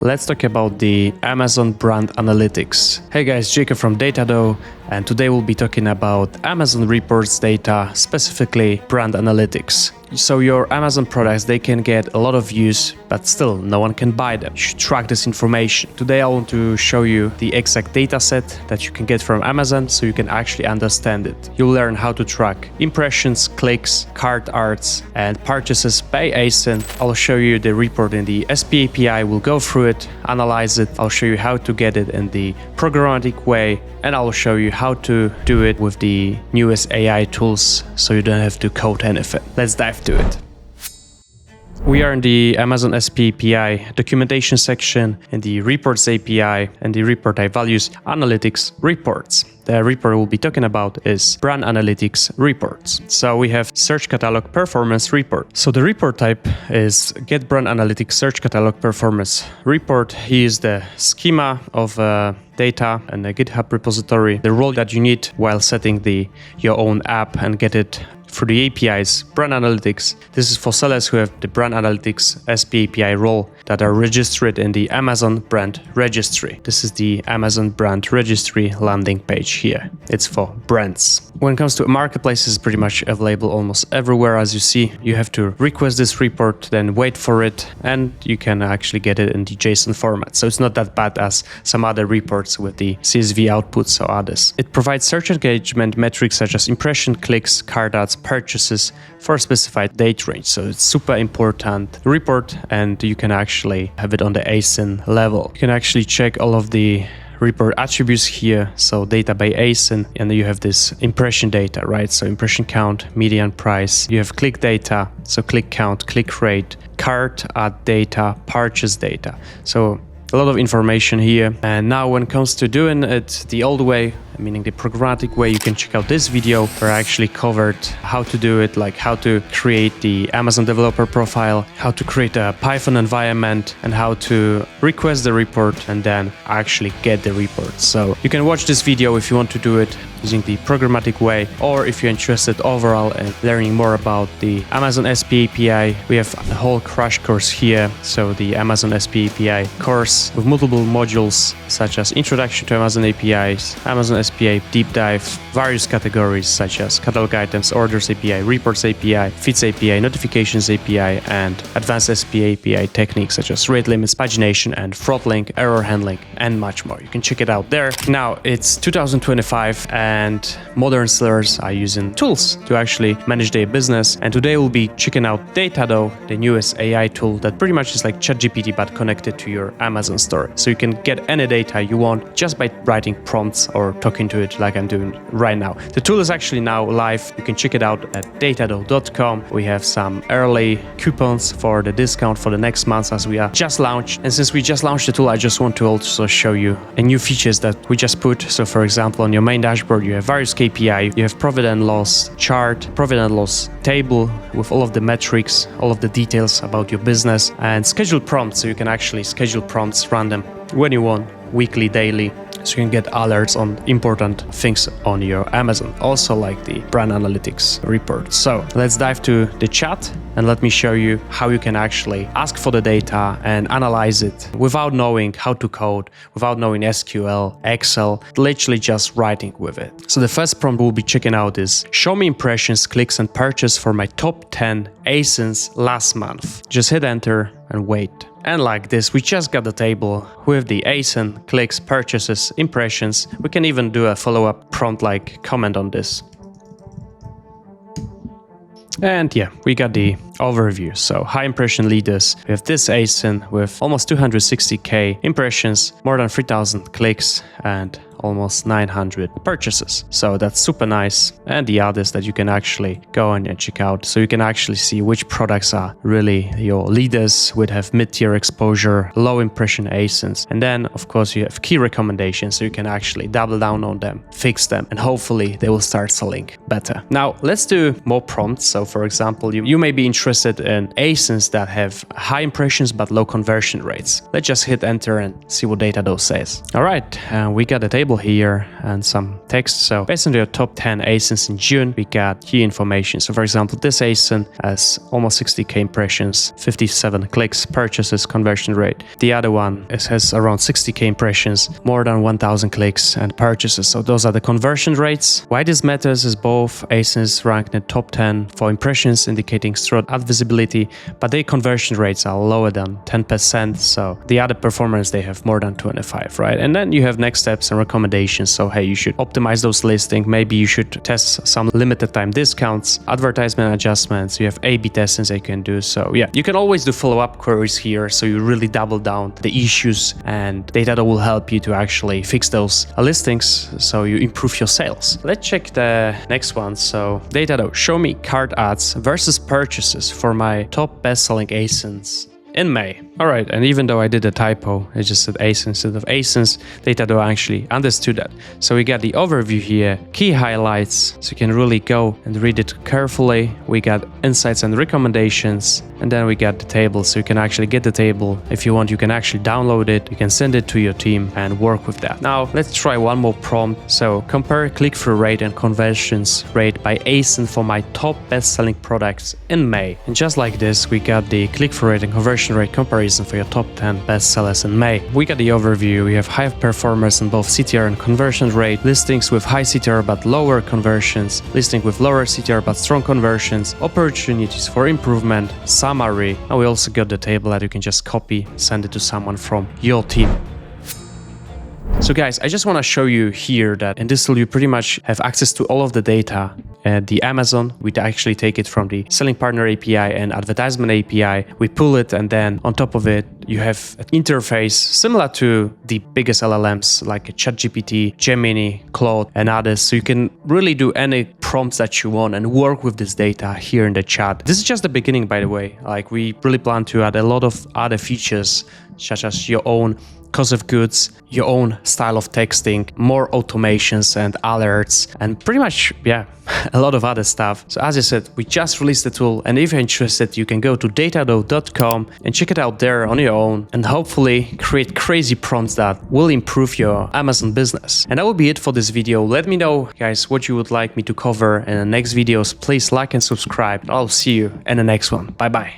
Let's talk about the Amazon brand analytics. Hey guys, Jacob from DataDoe, and today we'll be talking about Amazon reports data, specifically brand analytics. So your Amazon products, they can get a lot of views, but still no one can buy them. You should track this information. Today I want to show you the exact data set that you can get from Amazon so you can actually understand it. You'll learn how to track impressions, clicks, cart arts, and purchases by ASIN. I'll show you the report in the SP API. We'll go through it, analyze it. I'll show you how to get it in the programmatic way, and I'll show you how to do it with the newest AI tools so you don't have to code anything. Let's dive to it. We are in the Amazon SP API documentation section, in the reports API, and the report type values analytics reports. The report we'll be talking about is brand analytics reports. So we have search catalog performance report. So the report type is get brand analytics search catalog performance report. Here is the schema of data and the GitHub repository, the role that you need while setting your own app and get it for the APIs, brand analytics. This is for sellers who have the brand analytics SP API role that are registered in the Amazon brand registry. This is the Amazon brand registry landing page here. It's for brands. When it comes to marketplaces, it's pretty much available almost everywhere. As you see, you have to request this report, then wait for it, and you can actually get it in the JSON format. So it's not that bad as some other reports with the CSV outputs or others. It provides search engagement metrics such as impression, clicks, cart ads, purchases for a specified date range. So it's super important report, and you can actually have it on the ASIN level. You can actually check all of the report attributes here. So data by ASIN, and you have this impression data, right? So impression count, median price. You have click data, so click count, click rate, cart ad data, purchase data. So a lot of information here. And now when it comes to doing it the old way, meaning the programmatic way, you can check out this video where I actually covered how to do it, like how to create the Amazon developer profile, how to create a Python environment, and how to request the report and then actually get the report. So you can watch this video if you want to do it using the programmatic way, or if you're interested overall in learning more about the Amazon SP API, we have a whole crash course here. So the Amazon SP API course with multiple modules such as Introduction to Amazon APIs, Amazon SPA deep dive, various categories such as catalog items, orders API, reports API, feeds API, notifications API, and advanced SPA API techniques such as rate limits, pagination, and throttling, error handling, and much more. You can check it out there. Now it's 2025 and modern sellers are using tools to actually manage their business. And today we'll be checking out DataDoe, the newest AI tool that pretty much is like ChatGPT but connected to your Amazon store. So you can get any data you want just by writing prompts or talking to it like I'm doing right now. The tool is actually now live. You can check it out at datadoe.com. We have some early coupons for the discount for the next month as we are just launched. And since we just launched the tool, I just want to also show you a new features that we just put. So for example, on your main dashboard, you have various KPI. You have profit and loss chart, profit and loss table with all of the metrics, all of the details about your business, and schedule prompts. So you can actually schedule prompts random when you want, weekly, daily, so you can get alerts on important things on your Amazon, also like the brand analytics report. So let's dive to the chat and let me show you how you can actually ask for the data and analyze it without knowing how to code, without knowing SQL, Excel, literally just writing with it. So the first prompt we'll be checking out is show me impressions, clicks, and purchase for my top 10 ASINs last month. Just hit enter and wait. And like this, we just got the table with the ASIN, clicks, purchases, impressions. We can even do a follow-up prompt like comment on this. And yeah, we got the overview. So high impression leaders. We have this ASIN with almost 260k impressions, more than 3,000 clicks, and almost 900 purchases. So that's super nice. And the others that you can actually go and check out. So you can actually see which products are really your leaders, would have mid-tier exposure, low impression ASINs. And then of course you have key recommendations. So you can actually double down on them, fix them, and hopefully they will start selling better. Now let's do more prompts. So for example, you may be interested in ASINs that have high impressions but low conversion rates. Let's just hit enter and see what DataDoe says. All right, we got a table table here and some text. So based on your top 10 ASINs in June, we got key information. So for example, this ASIN has almost 60k impressions, 57 clicks, purchases, conversion rate. The other one has around 60k impressions, more than 1000 clicks and purchases. So those are the conversion rates. Why this matters is both ASINs ranked in the top 10 for impressions, indicating strong ad visibility, but their conversion rates are lower than 10%. So the other performers, they have more than 25, right? And then you have next steps and recommendations. So hey, you should optimize those listings. Maybe you should test some limited time discounts, advertisement adjustments. You have A/B testing that you can do. So yeah, you can always do follow-up queries here. So you really double down the issues, and DataDoe will help you to actually fix those listings so you improve your sales. Let's check the next one. So DataDoe, show me cart ads versus purchases for my top best-selling ASINs in May. All right, and even though I did a typo, I just said ASIN instead of ASINs, DataDoe actually understood that. So we got the overview here, key highlights, so you can really go and read it carefully. We got insights and recommendations, and then we got the table, so you can actually get the table. If you want, you can actually download it, you can send it to your team and work with that. Now, let's try one more prompt. So compare click-through rate and conversions rate by ASIN for my top best-selling products in May. And just like this, we got the click-through rate and conversion rate comparison for your top 10 best sellers in May. We got the overview. We have high performers in both CTR and conversion rate, listings with high CTR but lower conversions, listing with lower CTR but strong conversions, opportunities for improvement, summary, and we also got the table that you can just copy, send it to someone from your team. So guys, I just want to show you here that in this tool you pretty much have access to all of the data. The Amazon, we actually take it from the Selling Partner API and Advertisement API. We pull it, and then on top of it, you have an interface similar to the biggest LLMs like ChatGPT, Gemini, Claude, and others. So you can really do any prompts that you want and work with this data here in the chat. This is just the beginning, by the way. Like, we really plan to add a lot of other features, such as your own cost of goods, your own style of texting, more automations and alerts, and pretty much, yeah, a lot of other stuff. So as I said, we just released the tool, and if you're interested, you can go to datadoe.com and check it out there on your own, and hopefully create crazy prompts that will improve your Amazon business. And that will be it for this video. Let me know, guys, what you would like me to cover in the next videos. Please like and subscribe. I'll see you in the next one. Bye bye.